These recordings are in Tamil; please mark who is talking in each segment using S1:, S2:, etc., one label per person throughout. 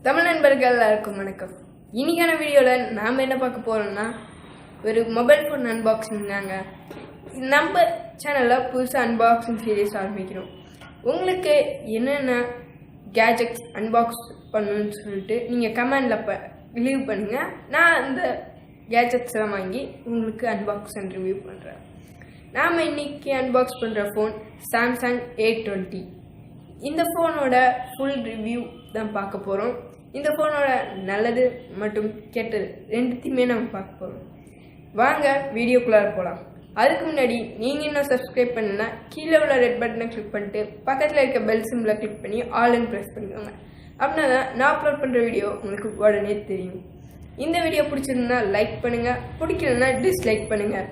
S1: தமிழ் நண்பர்கள் எல்லாருக்கும் வணக்கம். இன்னைக்கான வீடியோவில் நாம் என்ன பார்க்க போகிறோம்னா ஒரு மொபைல் ஃபோன் அன்பாக்சிங் தாங்க. நம்ம சேனலில் புதுசாக அன்பாக்சிங் சீரீஸ் ஆரம்பிக்கிறோம். உங்களுக்கு என்னென்ன கேஜெட்ஸ் அன்பாக்ஸ் பண்ணணும்னு சொல்லிட்டு நீங்கள் கமெண்டில் லீவ் பண்ணுங்கள். நான் அந்த கேஜெட்ஸ் எல்லாம் வாங்கி உங்களுக்கு அன்பாக்ஸ் அண்ட் ரிவ்யூ பண்ணுறேன். நாம் இன்றைக்கி அன்பாக்ஸ் பண்ணுற ஃபோன் சாம்சங் A20. இந்த ஃபோனோட ஃபுல் ரிவ்யூ தான் பார்க்க போகிறோம். இந்த ஃபோனோட நல்லது மற்றும் கெட்டது ரெண்டுத்தையுமே நம்ம பார்க்க போகிறோம். வாங்க வீடியோக்குள்ளார போகலாம். அதுக்கு முன்னாடி நீங்கள் இன்னும் சப்ஸ்கிரைப் பண்ணலன்னா கீழே உள்ள ரெட் பட்டனை கிளிக் பண்ணிட்டு பக்கத்தில் இருக்க பெல் சிம்பிளை கிளிக் பண்ணி ஆல்னு ப்ரெஸ் பண்ணிக்கோங்க. அப்படின்னா தான் நான் அப்லோட் பண்ணுற வீடியோ உங்களுக்கு உடனே தெரியும். இந்த வீடியோ பிடிச்சிருந்தா லைக் பண்ணுங்கள், பிடிக்கலன்னா டிஸ்லைக் பண்ணுங்கள்.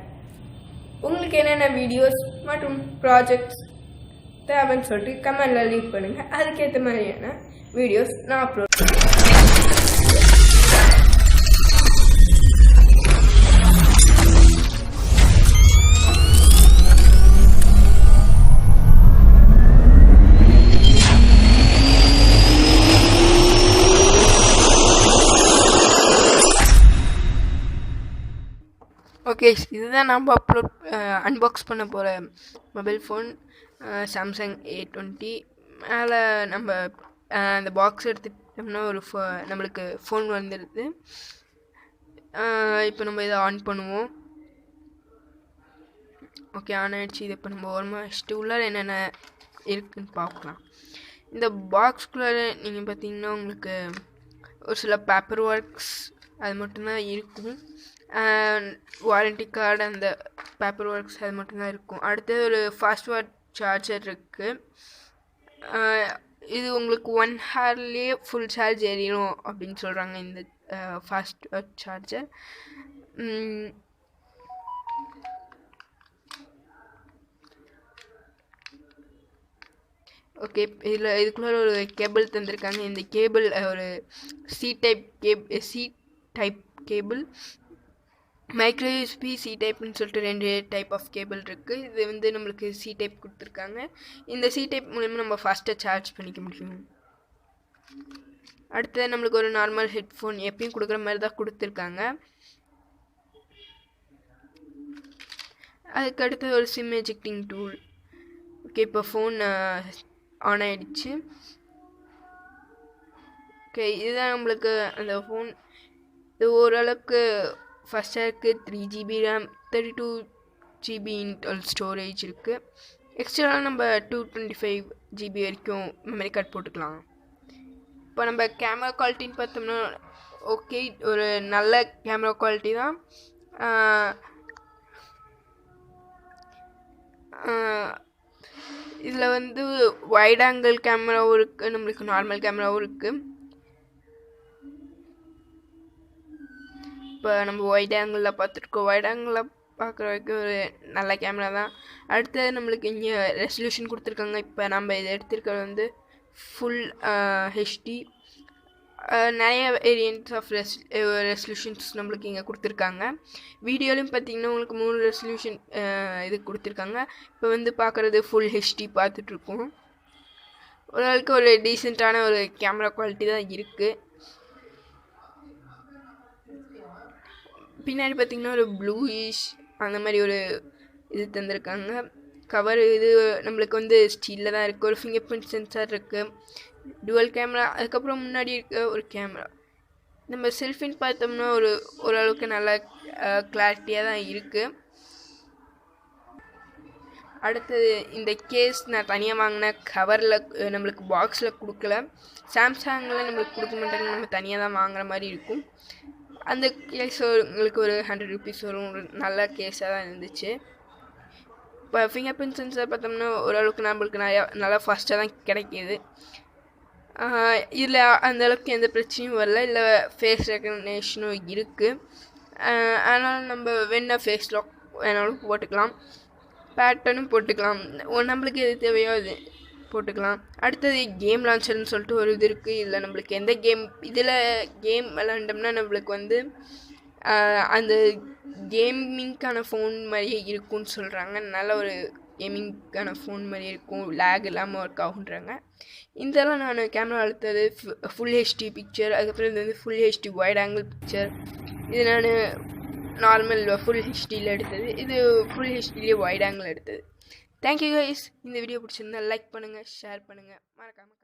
S1: உங்களுக்கு என்னென்ன வீடியோஸ் மற்றும் ப்ராஜெக்ட்ஸ் தேவைன்னு சொல்லிட்டு கமெண்டில் லீவ் பண்ணுங்கள். அதுக்கேற்ற மாதிரியான வீடியோஸ் நான் அப்லோட் ஓகே, இதுதான் நம்ம அன்பாக்ஸ் பண்ண போகிற மொபைல் ஃபோன் சாம்சங் A20. மேலே நம்ம அந்த பாக்ஸ் எடுத்துட்டோம்னா நம்மளுக்கு ஃபோன் வந்துடுது. இப்போ நம்ம இதை ஆன் பண்ணுவோம். ஓகே, ஆன் ஆகிடுச்சு. இது இப்போ நம்ம ஓரமாக வச்சுட்டு உள்ளார என்னென்ன இருக்குதுன்னு பார்க்கலாம். இந்த பாக்ஸ்குள்ளே நீங்கள் பார்த்தீங்கன்னா உங்களுக்கு ஒரு சில பேப்பர் ஒர்க்ஸ் அது மட்டும்தான் இருக்கும். வாரண்டி கார்டு, அந்த பேப்பர் ஒர்க்ஸ் அது மட்டும்தான் இருக்கும். அடுத்து ஒரு ஃபாஸ்ட் சார்ஜர் இருக்குது. இது உங்களுக்கு 1 ஹவர்லேயே ஃபுல் சார்ஜ் ஏறிடும் அப்படின்னு சொல்கிறாங்க இந்த ஃபாஸ்ட் சார்ஜர். ஓகே, இதுக்குள்ளே ஒரு கேபிள் தந்திருக்காங்க. இந்த கேபிள் ஒரு C type cable, micro USB C டைப்னு சொல்லிட்டு 2 டைப் ஆஃப் கேபிள் இருக்குது. இது வந்து நம்மளுக்கு சி டைப் கொடுத்துருக்காங்க. இந்த சி டைப் மூலயமா நம்ம ஃபாஸ்ட்டாக சார்ஜ் பண்ணிக்க முடியும். அடுத்தது நம்மளுக்கு ஒரு நார்மல் ஹெட்ஃபோன் எப்பயும் கொடுக்குற மாதிரி தான் கொடுத்துருக்காங்க. அதுக்கு அடுத்து ஒரு சிம் எஜெக்டிங் டூல். ஓகே, இப்போ ஃபோன் ஆன் ஆகிடுச்சு. ஓகே, இதுதான் நம்மளுக்கு அந்த ஃபோன். இது ஓரளவுக்கு ஃபஸ்ட்டாக இருக்குது. 3GB RAM, 32GB internal storage இருக்குது. எக்ஸ்ட்ராலாம் நம்ம 225GB வரைக்கும் மெமரி கார்டு போட்டுக்கலாம். இப்போ நம்ம கேமரா குவாலிட்டின்னு பார்த்தோம்னா ஓகே, ஒரு நல்ல கேமரா குவாலிட்டி தான். இதில் வந்து வைட் ஆங்கிள் கேமராவும் இருக்குது, நம்மளுக்கு நார்மல் கேமராவும் இருக்குது. இப்போ நம்ம வைட் ஆங்கிளில் பார்த்துருக்கோம். வைட் ஆங்கிளில் பார்க்குற வரைக்கும் ஒரு நல்ல கேமரா தான். அடுத்தது நம்மளுக்கு இங்கே ரெசல்யூஷன் கொடுத்துருக்காங்க. இப்போ நம்ம இதை எடுத்துருக்கிறது வந்து ஃபுல் ஹெச்டி. நிறைய வேரியன்ட்ஸ் ஆஃப் ரெசல்யூஷன்ஸ் நம்மளுக்கு இங்கே கொடுத்துருக்காங்க. வீடியோலையும் பார்த்திங்கன்னா உங்களுக்கு 3 ரெசல்யூஷன் இது கொடுத்துருக்காங்க. இப்போ வந்து பார்க்குறது ஃபுல் ஹெச்டி பார்த்துட்ருக்கோம். ஓரளவுக்கு ஒரு டீசெண்டான ஒரு கேமரா குவாலிட்டி தான் இருக்குது. பின்னாடி பார்த்திங்கன்னா ஒரு ப்ளூயிஷ் அந்த மாதிரி ஒரு இது தந்திருக்காங்க. கவர் இது நம்மளுக்கு வந்து ஸ்டீலில் தான் இருக்குது. ஒரு ஃபிங்கர் பிரிண்ட் சென்சார் இருக்குது, டுவல் கேமரா. அதுக்கப்புறம் முன்னாடி இருக்க ஒரு கேமரா. நம்ம செல்ஃபின்னு பார்த்தோம்னா ஓரளவுக்கு நல்லா கிளாரிட்டியாக தான் இருக்குது. அடுத்தது இந்த கேஸ் நான் தனியாக வாங்கின கவரில் நம்மளுக்கு பாக்ஸில் கொடுக்கல. சாம்சங்கில் நம்மளுக்கு கொடுக்க மாட்டாங்க, நம்ம தனியாக தான் வாங்குற மாதிரி இருக்கும். அந்த கேஸ் உங்களுக்கு ஒரு 100 rupees வரும். ஒரு நல்ல கேஸாக தான் இருந்துச்சு. இப்போ ஃபிங்கர் பிரிண்ட் சென்சார் பார்த்தோம்னா ஓரளவுக்கு நம்மளுக்கு நல்லா ஃபாஸ்ட்டாக தான் கிடைக்கிது. இதில் அந்தளவுக்கு எந்த பிரச்சனையும் வரல. இல்லை ஃபேஸ் ரெக்கக்னேஷனும் இருக்குது. அதனால் நம்ம வேணால் ஃபேஸ் லாக் வேணாலும் போட்டுக்கலாம், பேட்டர்னும் போட்டுக்கலாம். நம்மளுக்கு எது தேவையோ அது போட்டுக்கலாம். அடுத்தது கேம் லான்ச்சர்னு சொல்லிட்டு ஒரு இது இருக்குது. இதில் நம்மளுக்கு எந்த கேம் விளாண்டோம்னா நம்மளுக்கு வந்து அந்த கேமிங்க்கான ஃபோன் மாதிரியே இருக்குன்னு சொல்கிறாங்க. நல்ல ஒரு கேமிங்கான ஃபோன் மாதிரி இருக்கும், லேக் இல்லாமல் ஒர்க் ஆகுன்றாங்க. இதெல்லாம் நான் கேமரா எடுத்தது ஃபுல் ஹெச்டி பிக்சர், அதுக்கப்புறம் இது வந்து full HD wide angle picture. இது நான் நார்மல் ஃபுல் ஹெச்டியில் எடுத்தது, இது ஃபுல் ஹெச்டிலேயே வைட் ஆங்கிள் எடுத்தது. Thank you guys. இந்த வீடியோ பிடிச்சிருந்தா லைக் பண்ணுங்கள், ஷேர் பண்ணுங்கள், மறக்காமல்